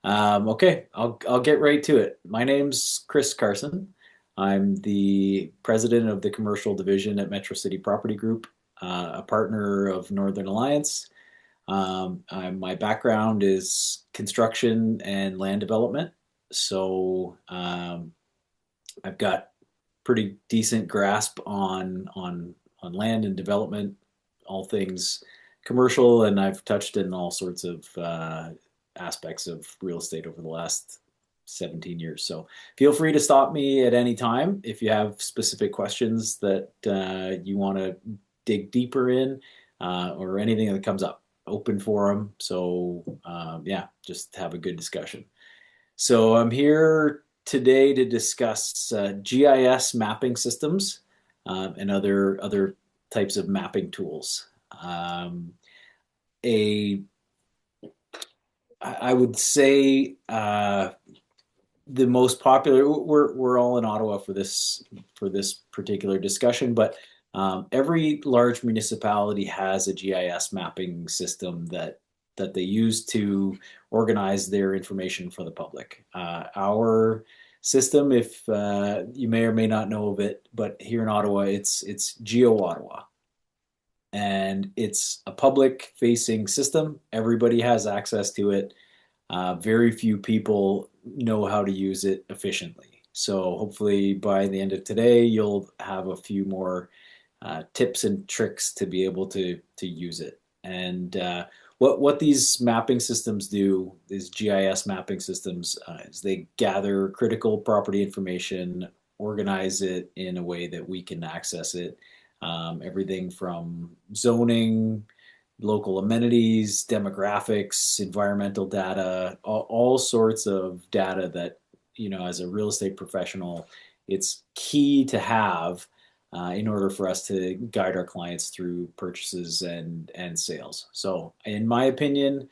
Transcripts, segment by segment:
Okay, I'll get right to it. My name's Cris Karson. I'm the president of the commercial division at Metro City Property Group, a partner of Northern Alliance. My background is construction and land development, so I've got pretty decent grasp on land and development, all things commercial, and I've touched in all sorts of aspects of real estate over the last 17 years. So feel free to stop me at any time if you have specific questions that you want to dig deeper in, or anything that comes up. Open forum. So yeah, just have a good discussion. So I'm here today to discuss GIS mapping systems, and other types of mapping tools. Um, a I would say the most popular. We're all in Ottawa for this particular discussion, but every large municipality has a GIS mapping system that they use to organize their information for the public. Our system, if you may or may not know of it, but here in Ottawa, it's geoOttawa, and it's a public facing system. Everybody has access to it. Very few people know how to use it efficiently. So hopefully by the end of today, you'll have a few more tips and tricks to be able to use it. And what these mapping systems do, these GIS mapping systems, is they gather critical property information, organize it in a way that we can access it. Everything from zoning, local amenities, demographics, environmental data, all sorts of data that, as a real estate professional, it's key to have in order for us to guide our clients through purchases and sales. So, in my opinion,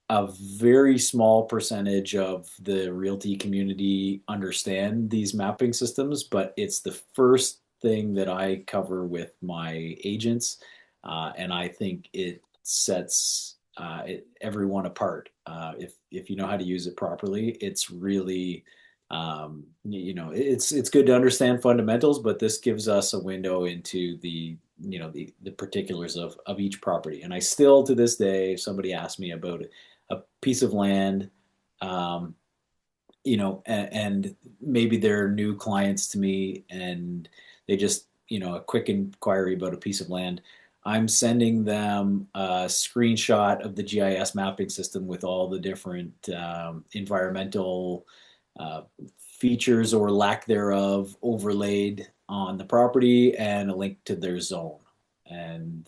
a very small percentage of the realty community understand these mapping systems, but it's the first thing that I cover with my agents, and I think it sets everyone apart. If you know how to use it properly, it's really it's good to understand fundamentals, but this gives us a window into the particulars of each property. And I still, to this day, if somebody asks me about a piece of land, um, and maybe they're new clients to me and they just, a quick inquiry about a piece of land, I'm sending them a screenshot of the GIS mapping system with all the different environmental uh, features or lack thereof overlaid on the property, and a link to their zone. And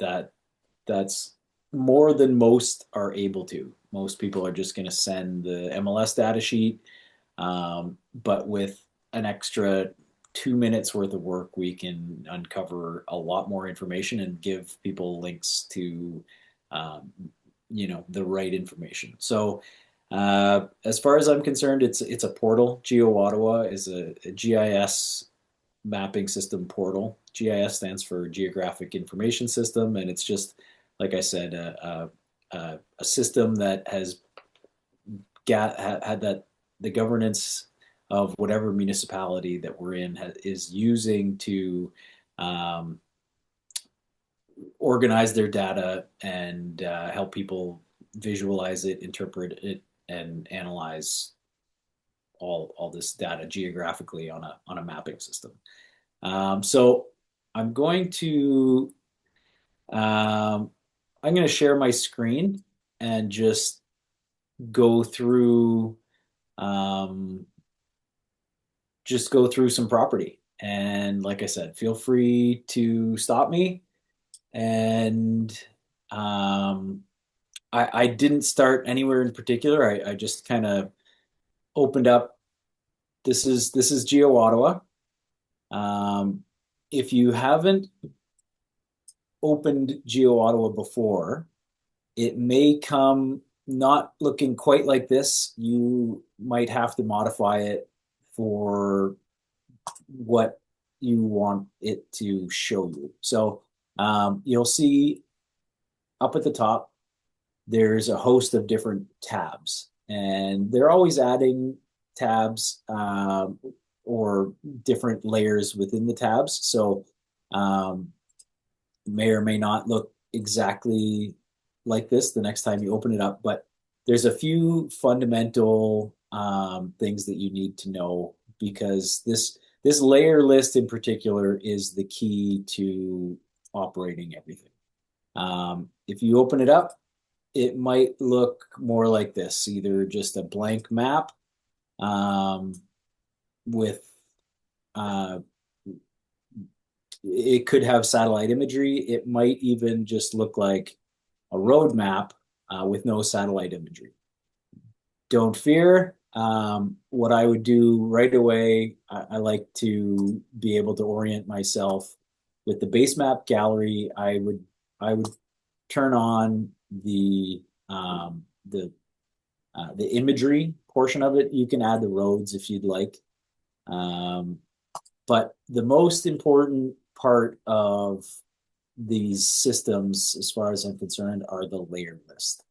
that's more than most are able to. Most people are just going to send the MLS data sheet, but with an extra 2 minutes worth of work, we can uncover a lot more information and give people links to, um, the right information. So, as far as I'm concerned, it's a portal. geoOttawa is a GIS mapping system portal. GIS stands for Geographic Information System, and it's just, like I said, a system that has had that the governance of whatever municipality that we're in is using to um, organize their data and help people visualize it, interpret it, and analyze all this data geographically on a mapping system. So I'm going to um, I'm going to share my screen and go through um, go through some property. And like I said, feel free to stop me. And um, I didn't start anywhere in particular. I just kind of opened up. This is geoOttawa. Um, if you haven't opened geoOttawa before, it may come not looking quite like this. You might have to modify it for what you want it to show you. So you'll see up at the top, there's a host of different tabs. and they're always adding tabs or different layers within the tabs. So um, may or may not look exactly like this the next time you open it up, but there's a few fundamental things that you need to know because this layer list in particular is the key to operating everything. If you open it up, it might look more like this, either just a blank map um, with uh, it could have satellite imagery. It might even just look like a road map with no satellite imagery. Don't fear. What I would do right away, I like to be able to orient myself with the base map gallery. I would turn on the imagery portion of it. You can add the roads if you'd like. Um, but the most important part of these systems, as far as I'm concerned, are the layer list.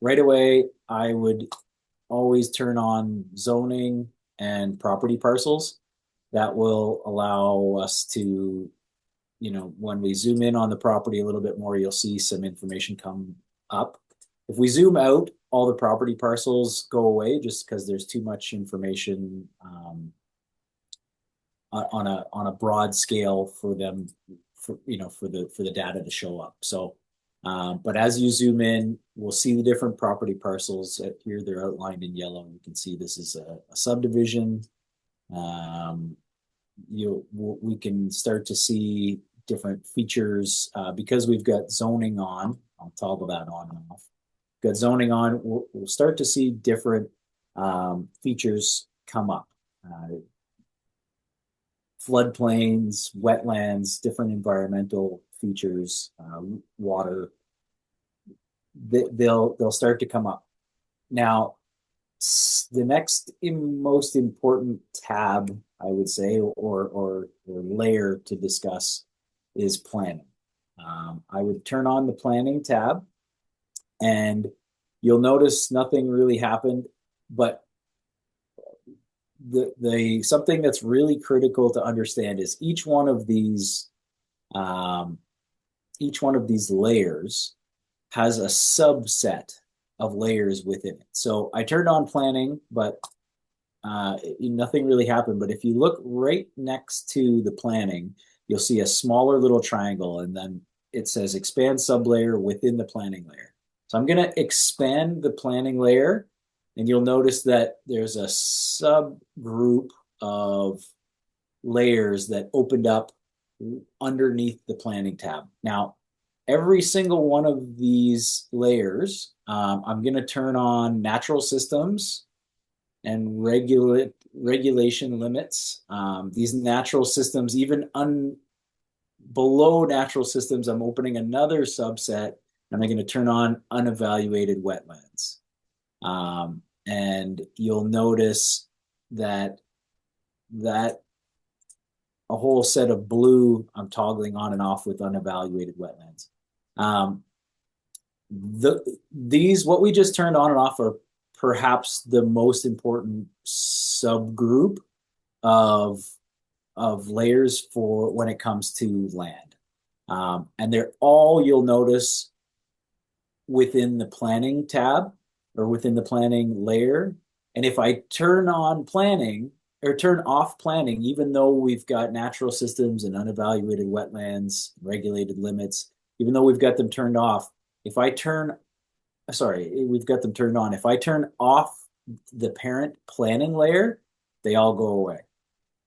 Right away, I would always turn on zoning and property parcels. That will allow us to, when we zoom in on the property a little bit more, you'll see some information come up. If we zoom out, all the property parcels go away just because there's too much information on a broad scale for them for the data to show up. So, but as you zoom in, we'll see the different property parcels. Here they're outlined in yellow. You can see this is a subdivision. Um, we can start to see different features because we've got zoning on. I'll toggle that on and off. Got zoning on. We'll start to see different features come up. Floodplains, wetlands, different environmental features, water. They'll start to come up. Now, the next most important tab, I would say, or layer to discuss is planning. I would turn on the planning tab, and you'll notice nothing really happened, but the something that's really critical to understand is um, each one of these layers has a subset of layers within it. So I turned on planning, but nothing really happened. But if you look right next to the planning, you'll see a smaller little triangle, and then it says expand sublayer within the planning layer. So I'm going to expand the planning layer, and you'll notice that there's a subgroup of layers that opened up underneath the planning tab. Now, every single one of these layers, I'm going to turn on natural systems and regulation limits. These natural systems, even below natural systems, I'm opening another subset, and I'm going to turn on unevaluated wetlands. And you'll notice that a whole set of blue I'm toggling on and off with unevaluated wetlands. These what we just turned on and off are perhaps the most important subgroup of layers for when it comes to land. And they're all, you'll notice, within the planning tab or within the planning layer. And if I turn on planning or turn off planning, even though we've got natural systems and unevaluated wetlands, regulated limits, even though we've got them turned off, we've got them turned on. If I turn off the parent planning layer, they all go away.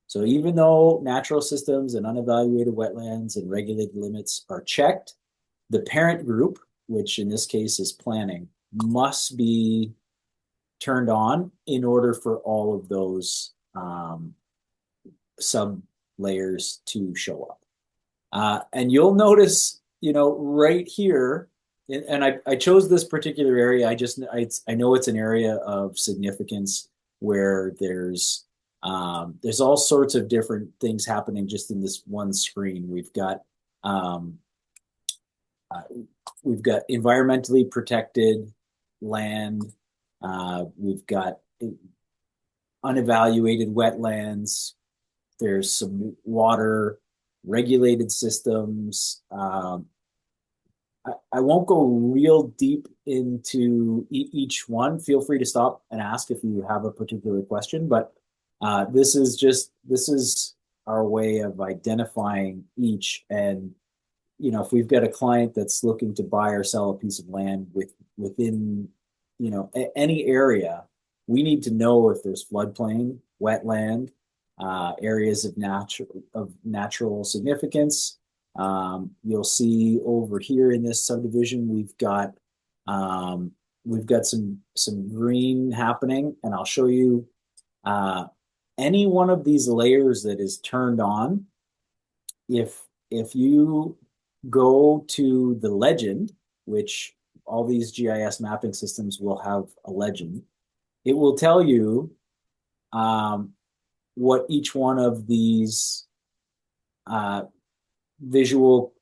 So even though natural systems and unevaluated wetlands and regulated limits are checked, the parent group, which in this case is planning, must be turned on in order for all of those sub layers to show up. And you'll notice, right here, and I chose this particular area. I know it's an area of significance where there's all sorts of different things happening just in this one screen. We've got environmentally protected land We've got unevaluated wetlands. There's some water regulated systems. I won't go real deep into each one. Feel free to stop and ask if you have a particular question, but this is our way of identifying each. And if we've got a client that's looking to buy or sell a piece of land within any area, we need to know if there's floodplain, wetland, areas of natural significance. You'll see over here in this subdivision, we've got some green happening, and I'll show you uh, any one of these layers that is turned on. If you go to the legend, which all these GIS mapping systems will have a legend, it will tell you what each one of these uh, visual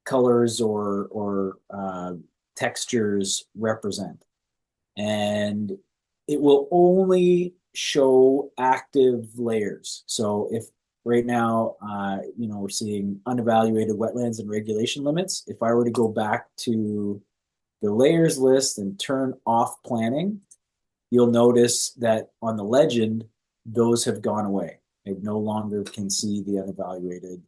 colors or textures represent. And it will only show active layers. So if right now, we're seeing unevaluated wetlands and regulation limits, if I were to go back to the layers list and turn off planning, you'll notice that on the legend, those have gone away. I no longer can see the unevaluated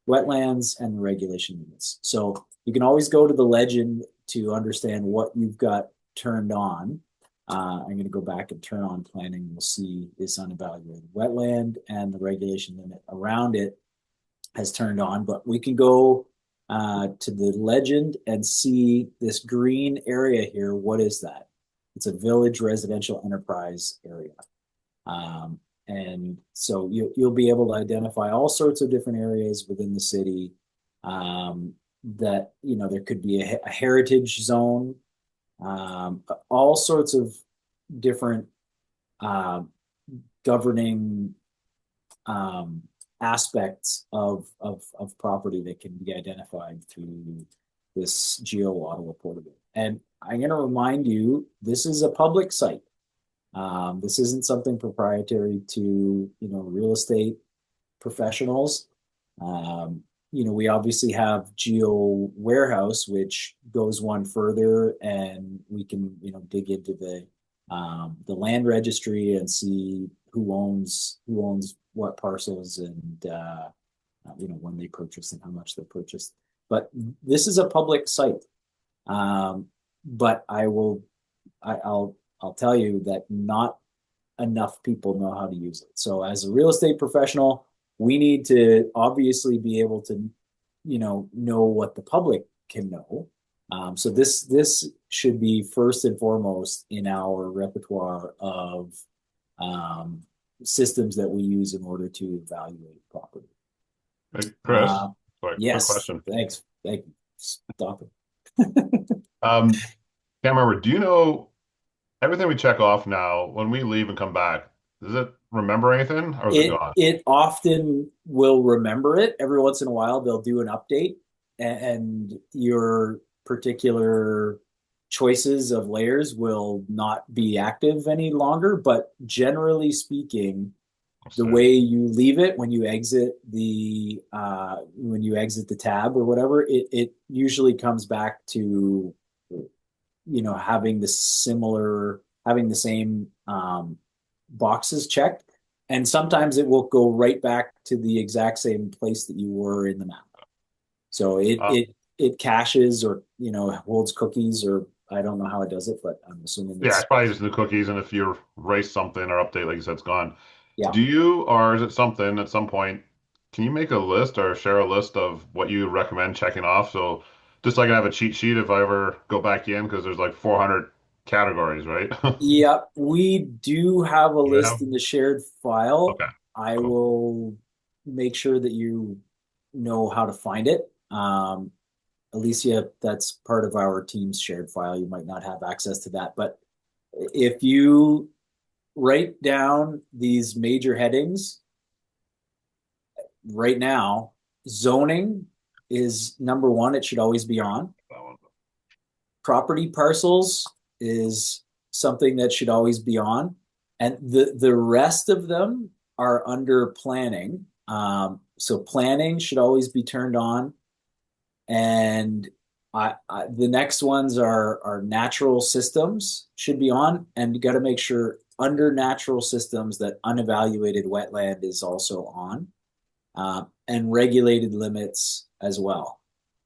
wetlands and regulation limits. So you can always go to the legend to understand what you've got turned on. I'm going to go back and turn on planning. We'll see this unevaluated wetland and the regulation limit around it has turned on. But we can go to the legend and see this green area here. What is that? It's a village residential enterprise area. And so you'll be able to identify all sorts of different areas within the city that, there could be a heritage zone, all sorts of different uh, governing aspects of property that can be identified through this geoOttawa portal. And I'm going to remind you, this is a public site. This isn't something proprietary to, real estate professionals. We obviously have Geo Warehouse, which goes one further, and we can, dig into the land registry and see who owns what parcels and when they purchase and how much they purchased. But this is a public site. But I'll tell you that not enough people know how to use it. So as a real estate professional, we need to obviously be able to, know what the public can know. So this should be first and foremost in our repertoire of systems that we use in order to evaluate property. Hey, Chris, sorry, quick Yes, question. thanks. Thank you. Stop it. Can't remember. Do you know everything we check off now, when we leave and come back, does it remember anything or is it It gone? it often will remember it. Every once in a while, they'll do an update, and your particular choices of layers will not be active any longer. But generally speaking, Let's the see. way you leave it when you exit the tab or whatever, it usually comes back to having the same boxes checked, and sometimes it will go right back to the exact same place that you were in the map. So Uh, it caches or holds cookies, or I don't know how it does it, but I'm assuming yeah, it's it's probably just the cookies, and if you erase something or update, like you said, it's gone. yeah. Do you, or is it something at some point, can you make a list or share a list of what you recommend checking off? So just so I can have a cheat sheet if I ever go back in, because there's like 400 categories, right? Yeah, we do have a You have? list in the shared file. Okay, I cool. will make sure that you know how to find it. Alicia, that's part of our team's shared file. You might not have access to that, but if you write down these major headings right now, zoning is number one. It should always be on. That one. Property parcels is something that should always be on. And the rest of them are under planning. So planning should always be turned on. And the next ones are natural systems should be on, and you got to make sure under natural systems that unevaluated wetland is also on, and regulated limits as well.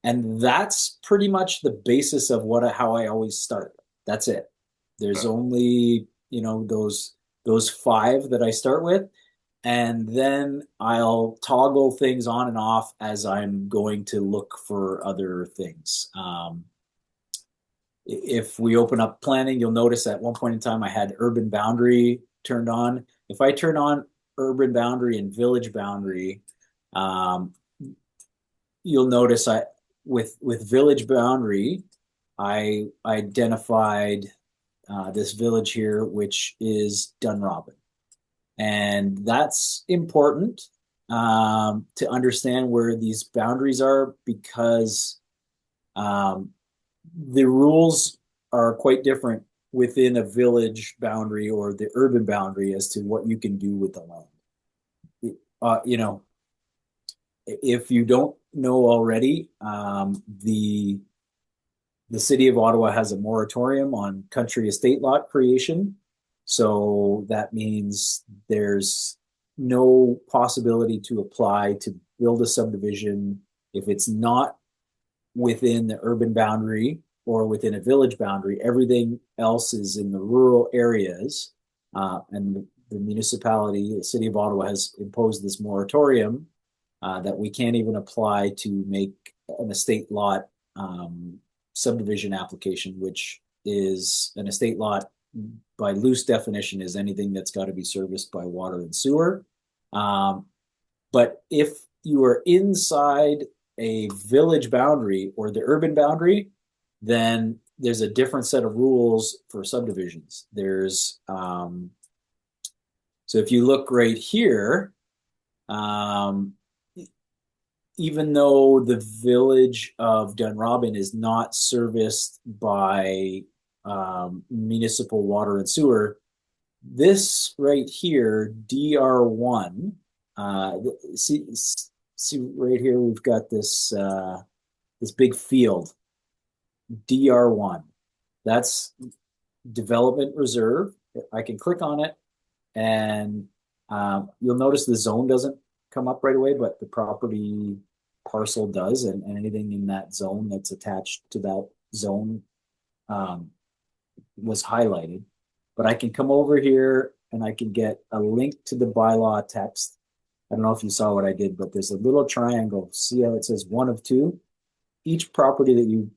And that's pretty much the basis of what how I always start. That's it. There's Okay. only, those five that I start with, and then I'll toggle things on and off as I'm going to look for other things. If we open up planning, you'll notice at one point in time I had urban boundary turned on. If I turn on urban boundary and village boundary, um, you'll notice I with village boundary, I identified this village here, which is Dunrobin. And that's important to understand where these boundaries are, because um, the rules are quite different within a village boundary or the urban boundary as to what you can do with the land. You know, if you don't know already, the city of Ottawa has a moratorium on country estate lot creation. So that means there's no possibility to apply to build a subdivision if it's not within the urban boundary or within a village boundary. Everything else is in the rural areas. And the municipality, the city of Ottawa, has imposed this moratorium that we can't even apply to make an estate lot subdivision application, which is an estate lot by loose definition is anything that's got to be serviced by water and sewer. But if you are inside a village boundary or the urban boundary, then there's a different set of rules for subdivisions. So if you look right here, um, even though the village of Dunrobin is not serviced by municipal water and sewer, this right here, DR1, uh, see, see right here, we've got this big field, DR1. That's development reserve. I can click on it, and you'll notice the zone doesn't come up right away, but the property parcel does, and anything in that zone that's attached to that zone um, was highlighted. But I can come over here and I can get a link to the bylaw text. I don't know if you saw what I did, but there's a little triangle. See how it says one of two? Each property that you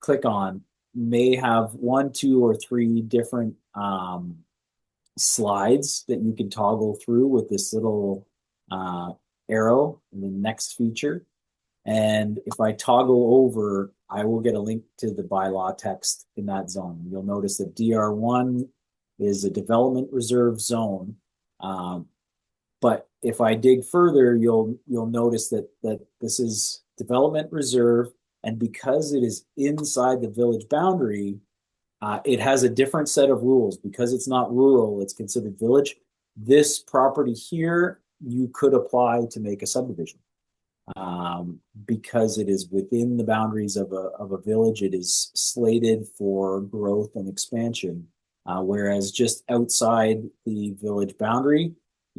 click on may have one, two, or three different slides that you can toggle through with this little arrow in the next feature. And if I toggle over, I will get a link to the bylaw text in that zone. You'll notice that DR1 is a development reserve zone. But if I dig further, you'll notice that this is development reserve, and because it is inside the village boundary, it has a different set of rules. Because it's not rural, it's considered village. This property here, you could apply to make a subdivision. Because it is within the boundaries of a village, it is slated for growth and expansion. Whereas just outside the village boundary,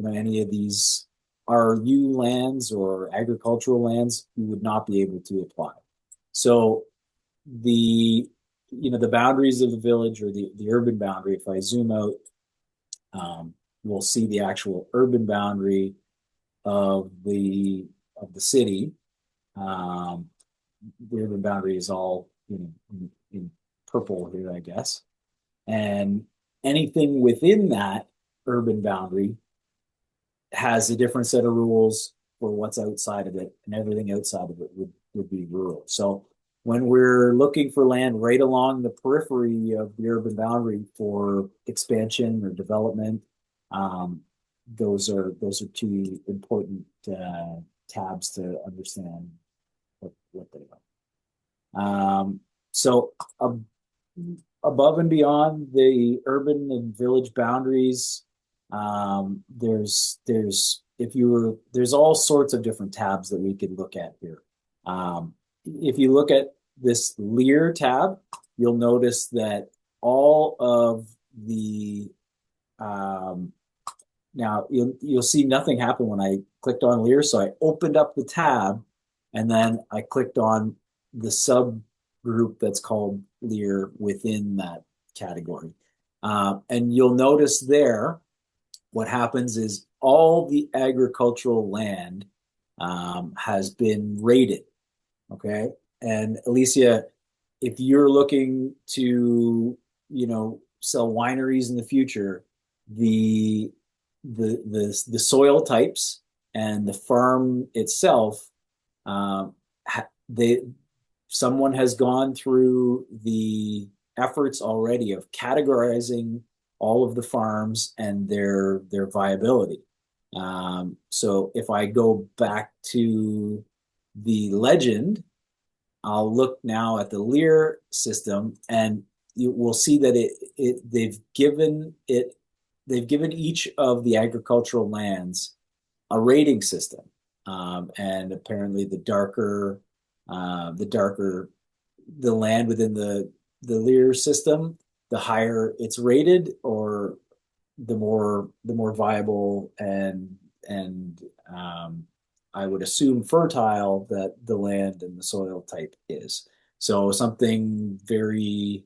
any of these RU lands or agricultural lands, you would not be able to apply. So the boundaries of the village or the urban boundary, if I zoom out, we'll see the actual urban boundary of the city. The urban boundary is all in purple here, I guess. And anything within that urban boundary has a different set of rules for what's outside of it, and everything outside of it would be rural. So when we're looking for land right along the periphery of the urban boundary for expansion or development, those are two important tabs to understand what they are. So above and beyond the urban and village boundaries, there's if you were there's all sorts of different tabs that we could look at here. If you look at this Lear tab, you'll notice that all of the um, now you'll see nothing happen when I clicked on Lear. So I opened up the tab and then I clicked on the subgroup that's called Lear within that category. And you'll notice there what happens is all the agricultural land has been rated. Okay. And Alicia, if you're looking to, sell wineries in the future, the the soil types and the farm itself, they someone has gone through the efforts already of categorizing all of the farms and their viability. So if I go back to the legend, I'll look now at the Lear system, and you will see that they've given each of the agricultural lands a rating system, and apparently the darker the land within the Lear system, the higher it's rated, or the more viable and I would assume fertile that the land and the soil type is. So something very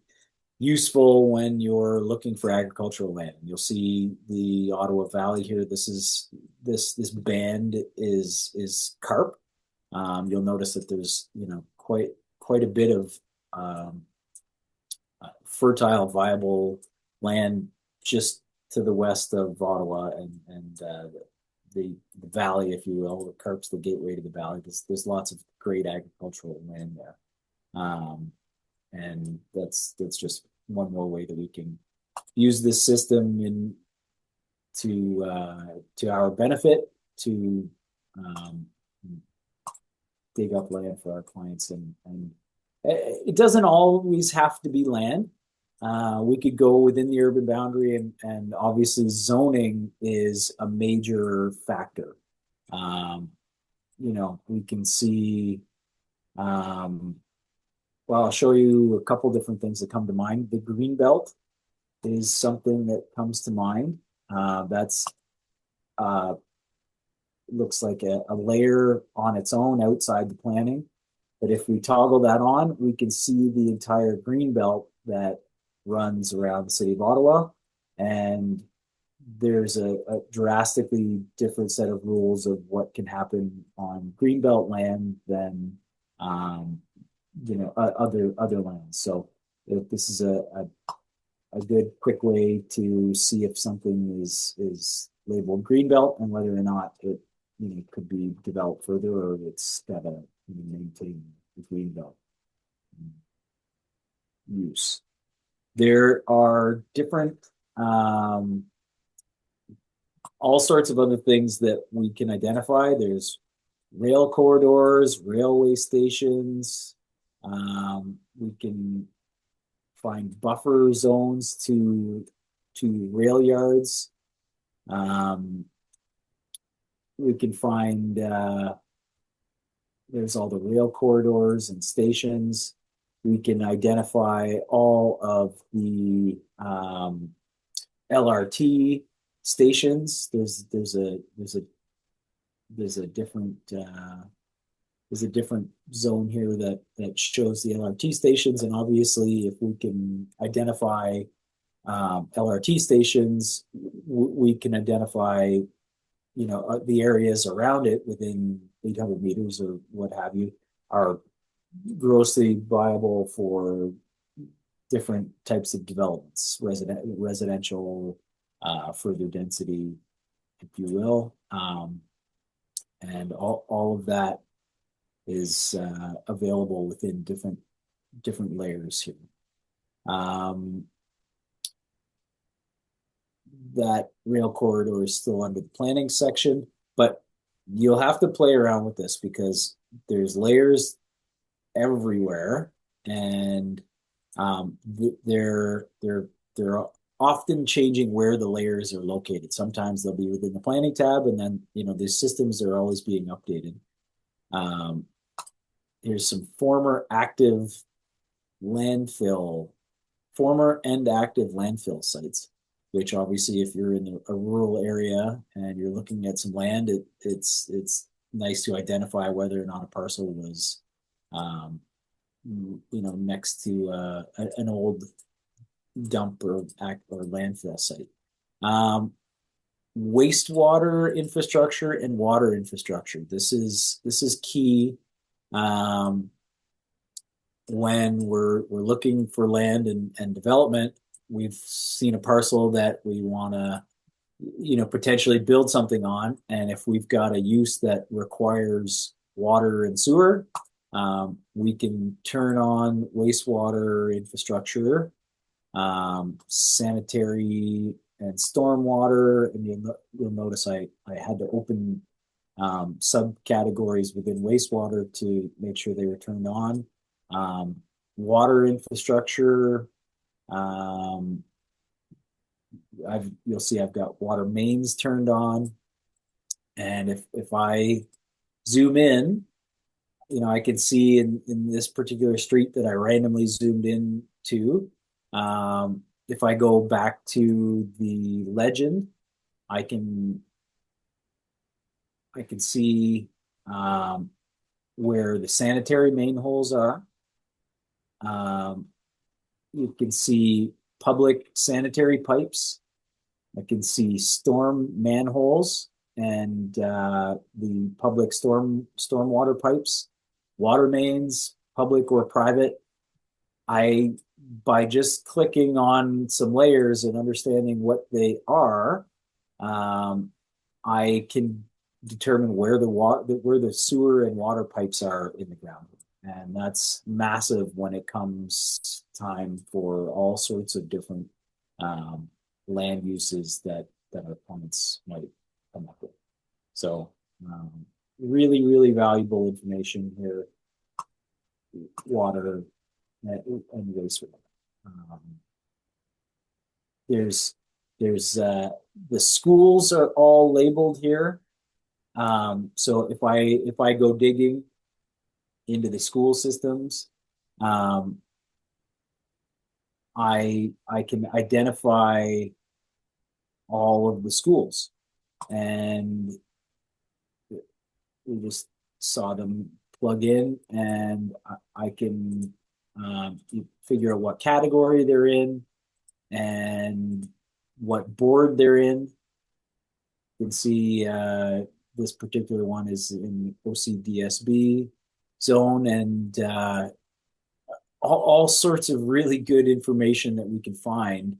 useful when you're looking for agricultural land. You'll see the Ottawa Valley here. This band is carp. You'll notice that there's quite a bit of um, fertile, viable land just to the west of Ottawa and the valley, if you will. The Carp's the gateway to the valley. There's lots of great agricultural land there, and that's just one more way that we can use this system to our benefit to um, dig up land for our clients, and it doesn't always have to be land. We could go within the urban boundary, and obviously zoning is a major factor. Um, we can see, well, I'll show you a couple different things that come to mind. The green belt is something that comes to mind. That's uh, looks like a layer on its own outside the planning. But if we toggle that on, we can see the entire green belt that runs around the city of Ottawa. And there's a drastically different set of rules of what can happen on greenbelt land than um, other lands. So if this is a good quick way to see if something is labeled greenbelt and whether or not it could be developed further, or it's got to maintain the greenbelt use. There are different all sorts of other things that we can identify. There's rail corridors, railway stations. We can find buffer zones to rail yards. We can find there's all the rail corridors and stations. We can identify all of the LRT stations. There's a different zone here that shows the LRT stations, and obviously, if we can identify LRT stations, we can identify the areas around it within 800 meters or what have you are grossly viable for different types of developments, residential, further density, if you will. And all of that is available within different layers here. That rail corridor is still under the planning section, but you'll have to play around with this because there's layers everywhere, and They're often changing where the layers are located. Sometimes they'll be within the planning tab, and then the systems are always being updated. Um, Here's some landfill, former and active landfill sites, which obviously, if you're in a rural area and you're looking at some land, it's nice to identify whether or not a parcel was, um, next to an old dump or landfill site. Um, Wastewater infrastructure and water infrastructure. This is key. Um, when we're looking for land and development, we've seen a parcel that we want to, potentially build something on. And if we've got a use that requires water and sewer, we can turn on wastewater infrastructure, sanitary and stormwater. And you'll notice I had to open subcategories within wastewater to make sure they were turned on. Um, Water infrastructure. Um, you'll see I've got water mains turned on, and if I zoom in, I can see in this particular street that I randomly zoomed in to. If I go back to the legend, I can I can see um, where the sanitary main holes are. Um, you can see public sanitary pipes. I can see storm manholes and the public stormwater pipes, water mains, public or private. I By just clicking on some layers and understanding what they are, um, I can determine where the sewer and water pipes are in the ground. And that's massive when it comes time for all sorts of different um, land uses that our clients might come up with. So really, really valuable information here. Water and wastewater. Um, there's there's the schools are all labeled here. So if I go digging into the school systems, um, I can identify all of the schools, and we just saw them plug in, and I can figure out what category they're in and what board they're in. You can see this particular one is in OCDSB zone, and all sorts of really good information that we can find,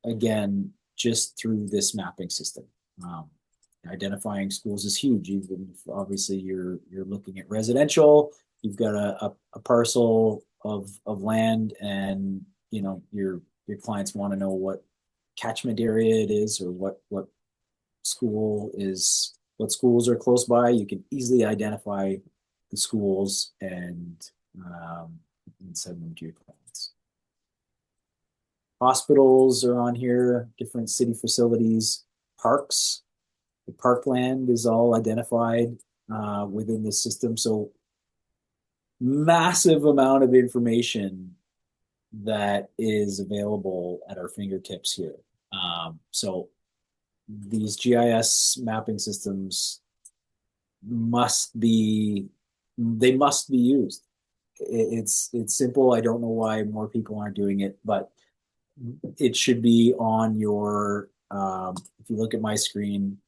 again, just through this mapping system. Um, Identifying schools is huge. Even if obviously you're looking at residential, you've got a parcel of land, and your clients want to know what catchment area it is, or what schools are close by. You can easily identify the schools and send them to your clients. Hospitals are on here, different city facilities, parks. The parkland is all identified within the system. So massive amount of information that is available at our fingertips here. So these GIS mapping systems they must be used. It's simple. I don't know why more people aren't doing it, but it should be on your. If you look at my screen,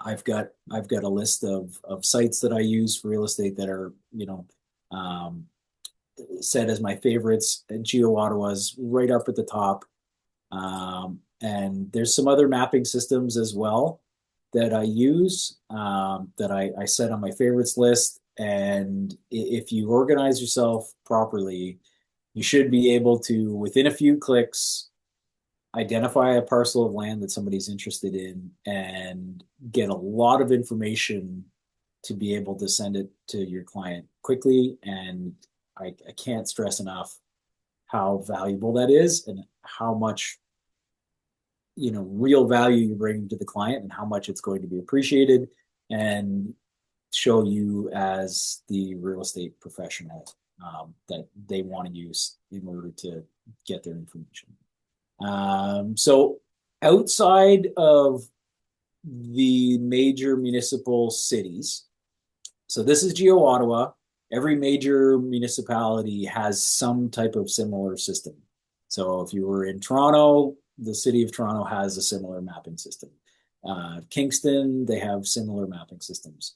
I've got a list of sites that I use for real estate that are um, set as my favorites. And geoOttawa's right up at the top. And there's some other mapping systems as well that I use, that I set on my favorites list. And if you organize yourself properly, you should be able to, within a few clicks, identify a parcel of land that somebody's interested in and get a lot of information to be able to send it to your client quickly. And I can't stress enough, how valuable that is and how much real value you bring to the client and how much it's going to be appreciated, and show you as the real estate professional that they want to use in order to get their information. So outside of the major municipal cities, so this is geoOttawa. Every major municipality has some type of similar system. So if you were in Toronto, the city of Toronto has a similar mapping system. Kingston, they have similar mapping systems.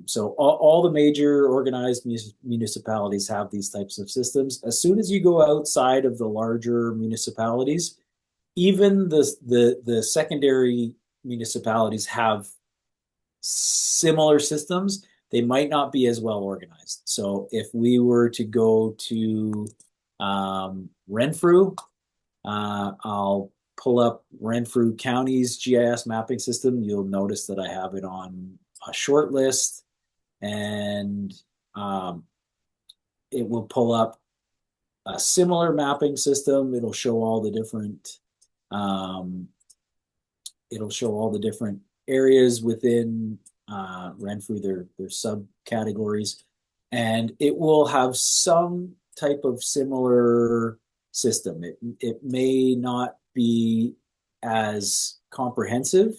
So all the major organized municipalities have these types of systems. As soon as you go outside of the larger municipalities, even the secondary municipalities have similar systems. They might not be as well organized. So if we were to go to Renfrew, I'll pull up Renfrew County's GIS mapping system. You'll notice that I have it on a short list, and it will pull up a similar mapping system. It'll show all the different areas within Renfrew, their subcategories, and it will have some type of similar system. It may not be as comprehensive,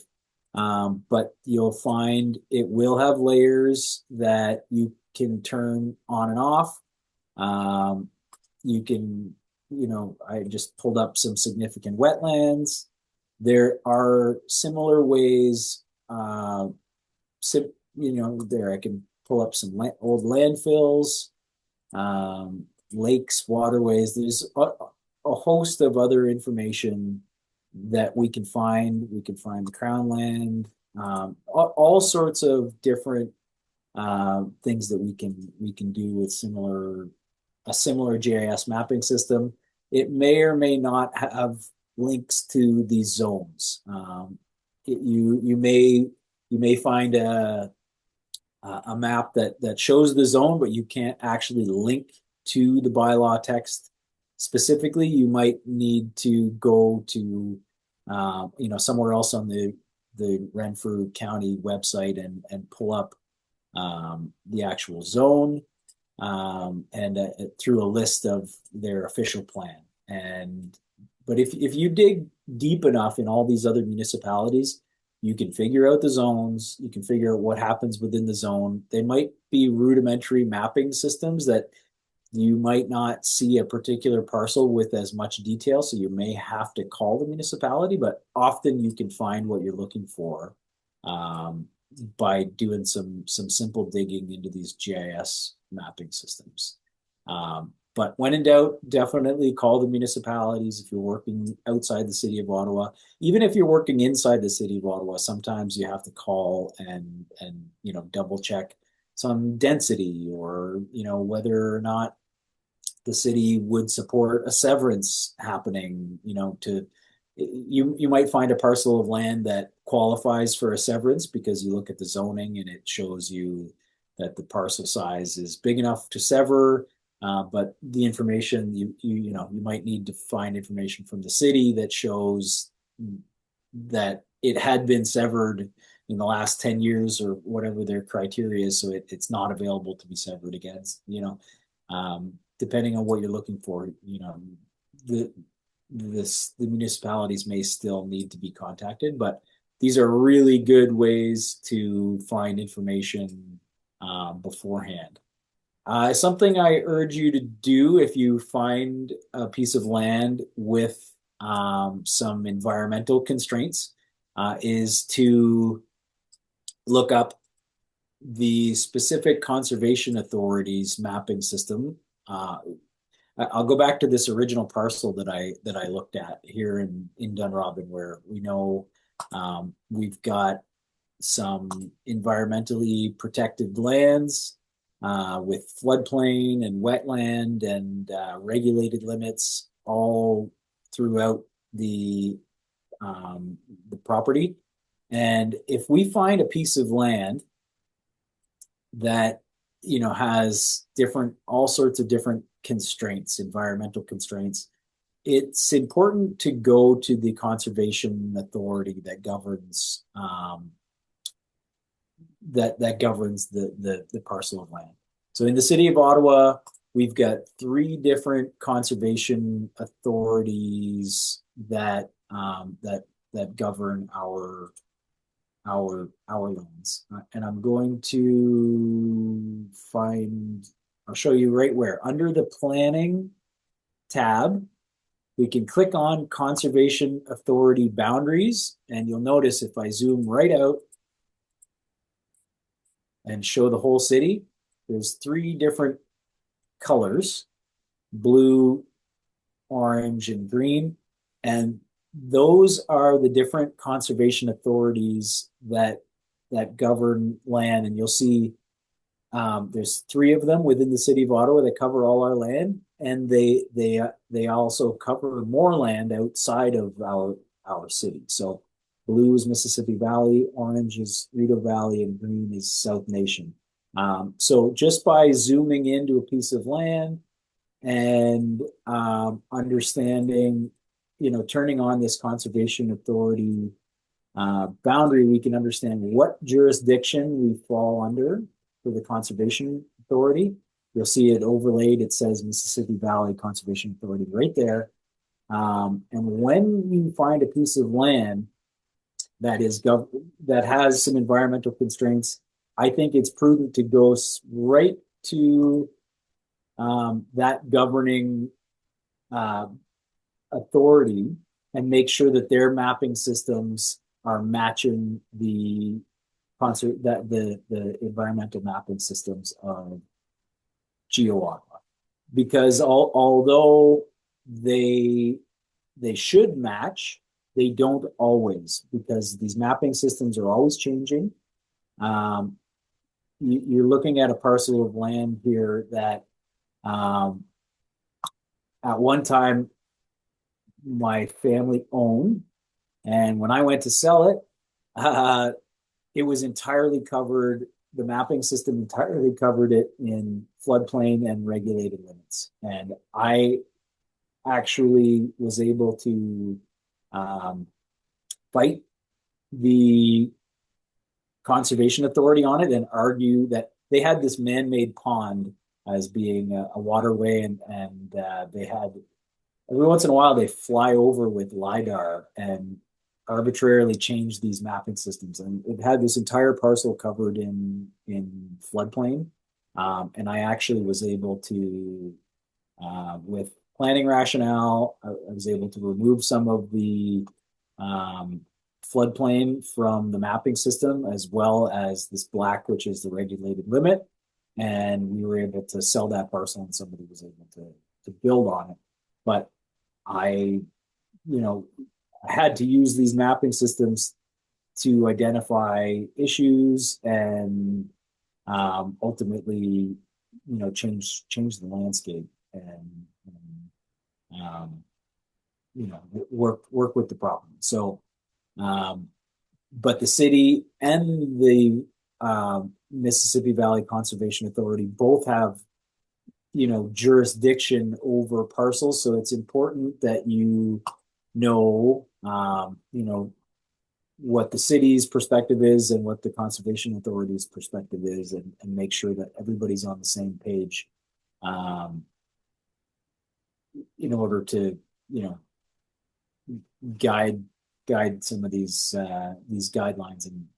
but you'll find it will have layers that you can turn on and off. You can, I just pulled up some significant wetlands. There are similar ways, there I can pull up some old landfills, lakes, waterways. There's a host of other information that we can find. We can find the Crown land, all sorts of different things that we can do with a similar GIS mapping system. It may or may not have links to these zones. You may find a map that shows the zone, but you can't actually link to the bylaw text specifically. You might need to go to somewhere else on the Renfrew County website and pull up the actual zone, and through a list of their official plan. But if you dig deep enough in all these other municipalities, you can figure out the zones. You can figure out what happens within the zone. They might be rudimentary mapping systems that you might not see a particular parcel with as much detail, so you may have to call the municipality, but often you can find what you're looking for by doing some simple digging into these GIS mapping systems. But when in doubt, definitely call the municipalities if you're working outside the city of Ottawa. Even if you're working inside the city of Ottawa, sometimes you have to call and double check some density, or whether or not the city would support a severance happening. You might find a parcel of land that qualifies for a severance because you look at the zoning and it shows you that the parcel size is big enough to sever. But the information you might need to find information from the city that shows that it had been severed in the last 10 years or whatever their criteria is, so it's not available to be severed against. Depending on what you're looking for, the municipalities may still need to be contacted, but these are really good ways to find information beforehand. Something I urge you to do if you find a piece of land with some environmental constraints is to look up the specific conservation authorities mapping system. I'll go back to this original parcel that I looked at here in Dunrobin, where we know we've got some environmentally protected lands with floodplain and wetland and regulated limits all throughout the property. And if we find a piece of land that has all sorts of different constraints, environmental constraints, it's important to go to the conservation authority that governs that governs the parcel of land. So in the city of Ottawa, we've got three different conservation authorities that govern our lands. And I'm going to find, I'll show you right where. Under the planning tab, we can click on Conservation Authority Boundaries, and you'll notice if I zoom right out and show the whole city, there's three different colors: blue, orange, and green. And those are the different conservation authorities that govern land. And you'll see there's three of them within the city of Ottawa that cover all our land, and they also cover more land outside of our city. So blue is Mississippi Valley, orange is Rideau Valley, and green is South Nation. So just by zooming into a piece of land and understanding, turning on this conservation authority boundary, we can understand what jurisdiction we fall under for the conservation authority. You'll see it overlaid. It says Mississippi Valley Conservation Authority right there. And when you find a piece of land that has some environmental constraints, I think it's prudent to go right to that governing authority and make sure that their mapping systems are matching the environmental mapping systems of geoOttawa. Because although they should match, they don't always, because these mapping systems are always changing. You're looking at a parcel of land here that at one time my family owned, and when I went to sell it, it was entirely covered. The mapping system entirely covered it in floodplain and regulated limits. And I actually was able to fight the conservation authority on it and argue that they had this man-made pond as being a waterway, and they had, every once in a while, they fly over with LiDAR and arbitrarily change these mapping systems. And it had this entire parcel covered in floodplain. And I actually was able to, with planning rationale, I was able to remove some of the floodplain from the mapping system, as well as this black, which is the regulated limit. And we were able to sell that parcel, and somebody was able to build on it. But I had to use these mapping systems to identify issues and ultimately, change the landscape and work with the problem. So, but the city and the Mississippi Valley Conservation Authority both have, jurisdiction over parcels. So it's important that you know, what the city's perspective is and what the conservation authority's perspective is, and make sure that everybody's on the same page in order to, guide some of these guidelines, and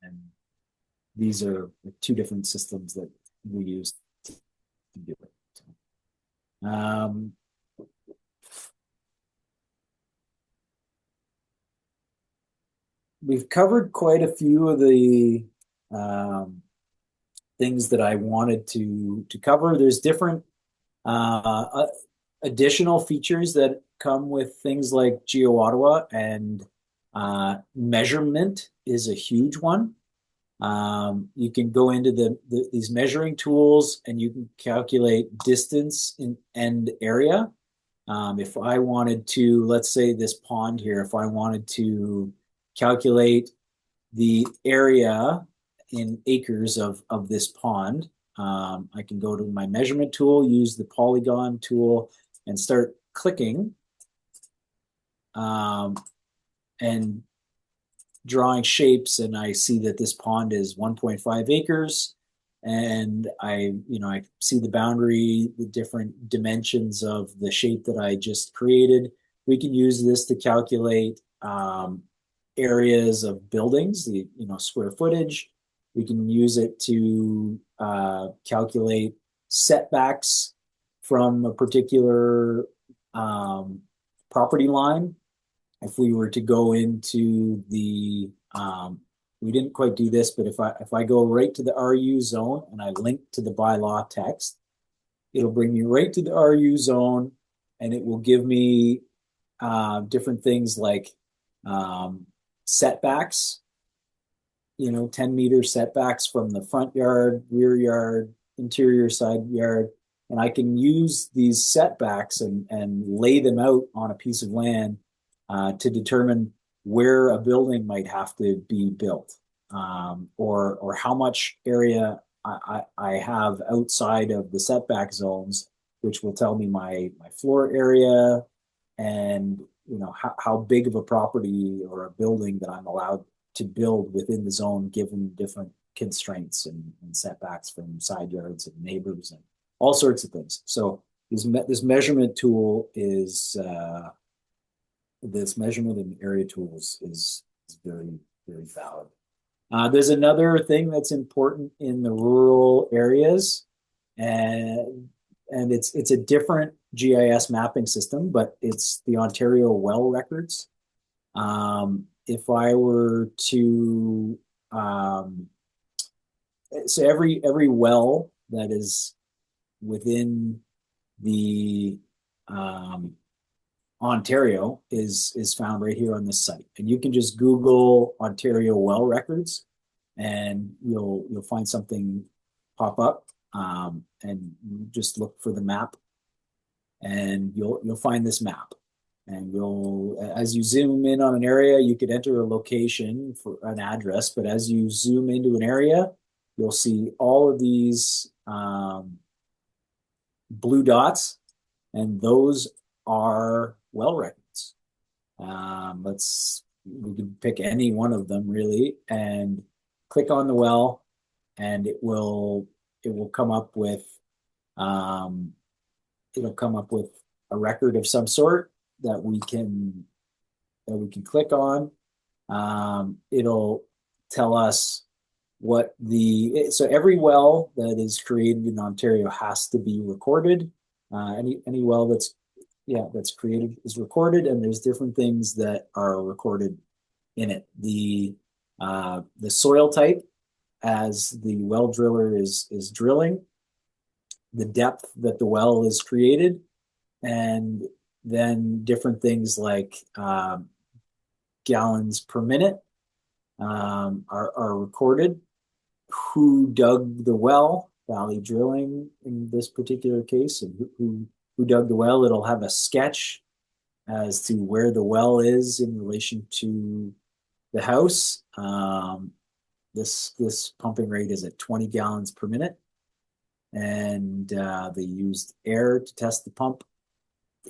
these are the two different systems that we use to do it. So, we've covered quite a few of the things that I wanted to cover. There's different additional features that come with things like geoOttawa, and measurement is a huge one. You can go into these measuring tools and you can calculate distance and area. If I wanted to, let's say this pond here, if I wanted to calculate the area in acres of this pond, I can go to my measurement tool, use the polygon tool, and start clicking and drawing shapes. And I see that this pond is 1.5 acres. And I see the boundary, the different dimensions of the shape that I just created. We can use this to calculate areas of buildings, the square footage. We can use it to calculate setbacks from a particular property line. If we were to go into we didn't quite do this, but if I go right to the RU zone and I link to the bylaw text, it'll bring me right to the RU zone, and it will give me different things like setbacks, 10-meter setbacks from the front yard, rear yard, interior side yard. And I can use these setbacks and lay them out on a piece of land to determine where a building might have to be built, or how much area I have outside of the setback zones, which will tell me my floor area and how big of a property or a building that I'm allowed to build within the zone, given different constraints and setbacks from side yards and neighbors and all sorts of things. So this measurement tool is this measurement and area tools is very, very valid. There's another thing that's important in the rural areas, and it's a different GIS mapping system, but it's the Ontario well records. If I were to so every well that is within the Ontario is found right here on this site, and you can just Google Ontario well records, and you'll find something pop up, and you just look for the map, and you'll find this map, and as you zoom in on an area, you could enter a location for an address, but as you zoom into an area, you'll see all of these blue dots, and those are well records. We can pick any one of them really and click on the well, and it will come up with a record of some sort that we can click on. It'll tell us so every well that is created in Ontario has to be recorded. Any well that's created is recorded, and there's different things that are recorded in it. The soil type as the well driller is drilling, the depth that the well is created, and then different things like gallons per minute are recorded. Who dug the well, Valley Drilling in this particular case, and who dug the well. It'll have a sketch as to where the well is in relation to the house. This pumping rate is at 20 gallons per minute, and they used air to test the pump.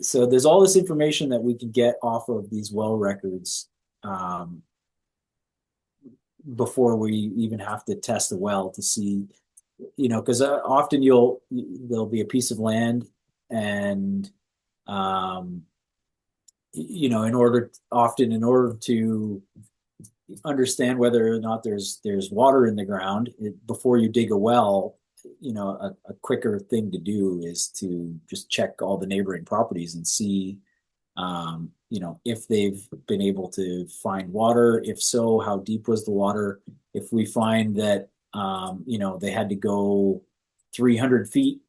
So there's all this information that we can get off of these well records before we even have to test a well to see, because often there'll be a piece of land, and in order to understand whether or not there's water in the ground before you dig a well, a quicker thing to do is to just check all the neighboring properties and see if they've been able to find water. If so, how deep was the water? If we find that they had to go 300 feet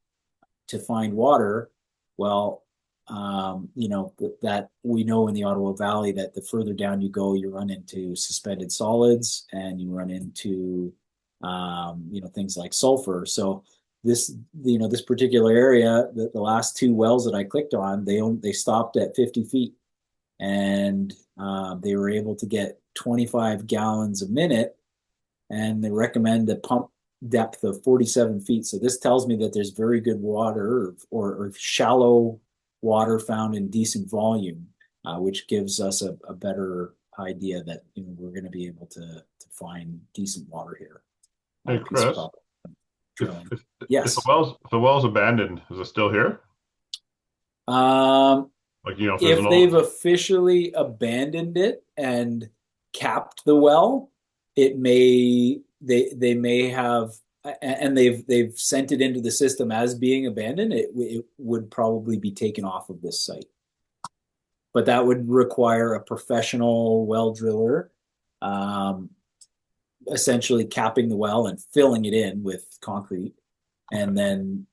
to find water, well, that we know in the Ottawa Valley that the further down you go, you run into suspended solids, and you run into things like sulfur. So this particular area, the last two wells that I clicked on, they stopped at 50 feet, and they were able to get 25 gallons a minute, and they recommend to pump depth of 47 feet. So this tells me that there's very good water or shallow water found in decent volume, which gives us a better idea that we're going to be able to find decent water here on Hey, a piece of Chris, property if drilling. if the Yes. well's abandoned, is it still here? Um, Like, you know, if there's an if old they've officially abandoned it and capped the well, it may they may have and they've sent it into the system as being abandoned. It would probably be taken off of this site, but that would require a professional well driller, um, essentially capping the well and filling it in with concrete, okay. and then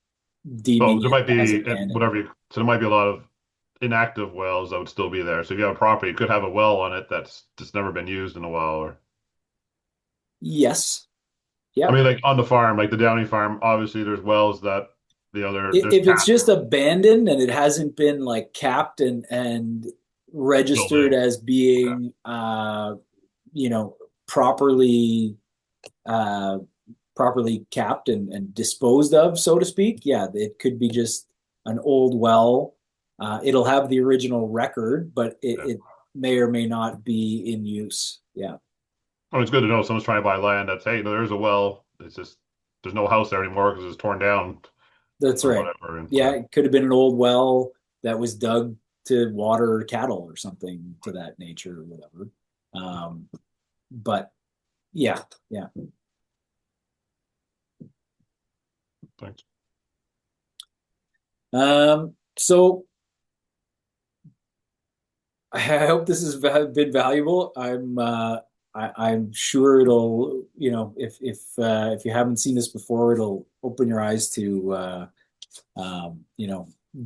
So deeming there it might as be abandoned. whatever so there might be a lot of inactive wells that would still be there. So if you have a property, you could have a well on it that's just never been used in a while. Or Yes. I Yep. mean, like on the farm, like the Downey farm, obviously there's wells that there's If it's cats just abandoned and it hasn't been like capped and filled registered in. as Okay. being you know properly uh properly capped and disposed of, so to speak, yeah, it could be just an old well. It'll have the original record, but Yeah. it may or may not be in use. Yeah, Well, it's good to know if someone's trying to buy land that's, hey, no, there's a well. It's just there's no house there anymore because it's torn down that's or right. whatever. And Yeah, it could have been an old well that was dug to water cattle or something to that nature or whatever. Um, but yeah, yeah. thanks. So I hope this has been valuable. I'm sure it'll, if you haven't seen this before, it'll open your eyes to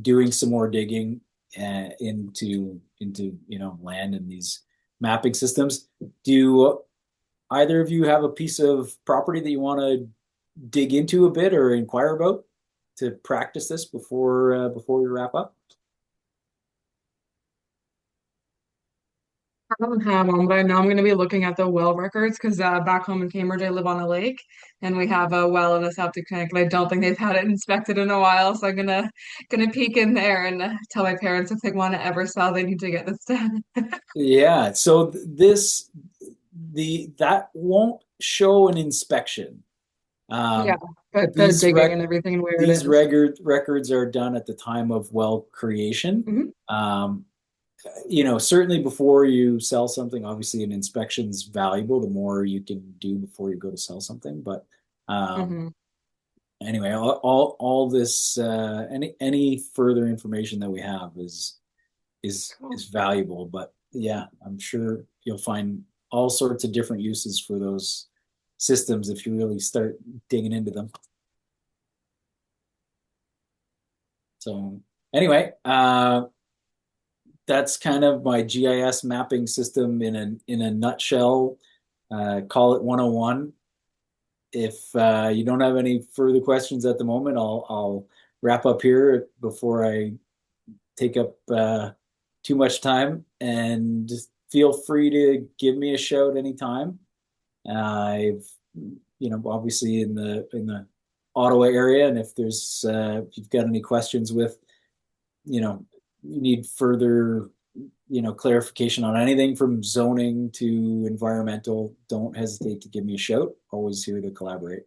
doing some more digging into land and these mapping systems. Do either of you have a piece of property that you want to dig into a bit or inquire about to practice this before we wrap up? I don't have one, but I know I'm going to be looking at the well records because back home in Cambridge, I live on a lake and we have a well and a septic tank, and I don't think they've had it inspected in a while. So I'm gonna peek in there and tell my parents if they want to ever sell, they need to get this done. Yeah, so this the that won't show an inspection. Yeah, Um, but the these digging and everything and where it these is. records are done at the time of well creation. Hmm. Um, certainly before you sell something, obviously an inspection is valuable. The more you can do before you go to sell something, but um, Hmm. anyway, all this any further information that we have Cool. is valuable. But yeah, I'm sure you'll find all sorts of different uses for those systems if you really start digging into them. So anyway, that's kind of my GIS mapping system in a nutshell. Call it 101. If you don't have any further questions at the moment, I'll wrap up here before I take up too much time. And feel free to give me a shout anytime. I've obviously in the Ottawa area, and if you've got any questions with you need further clarification on anything from zoning to environmental, don't hesitate to give me a shout. Always here to collaborate.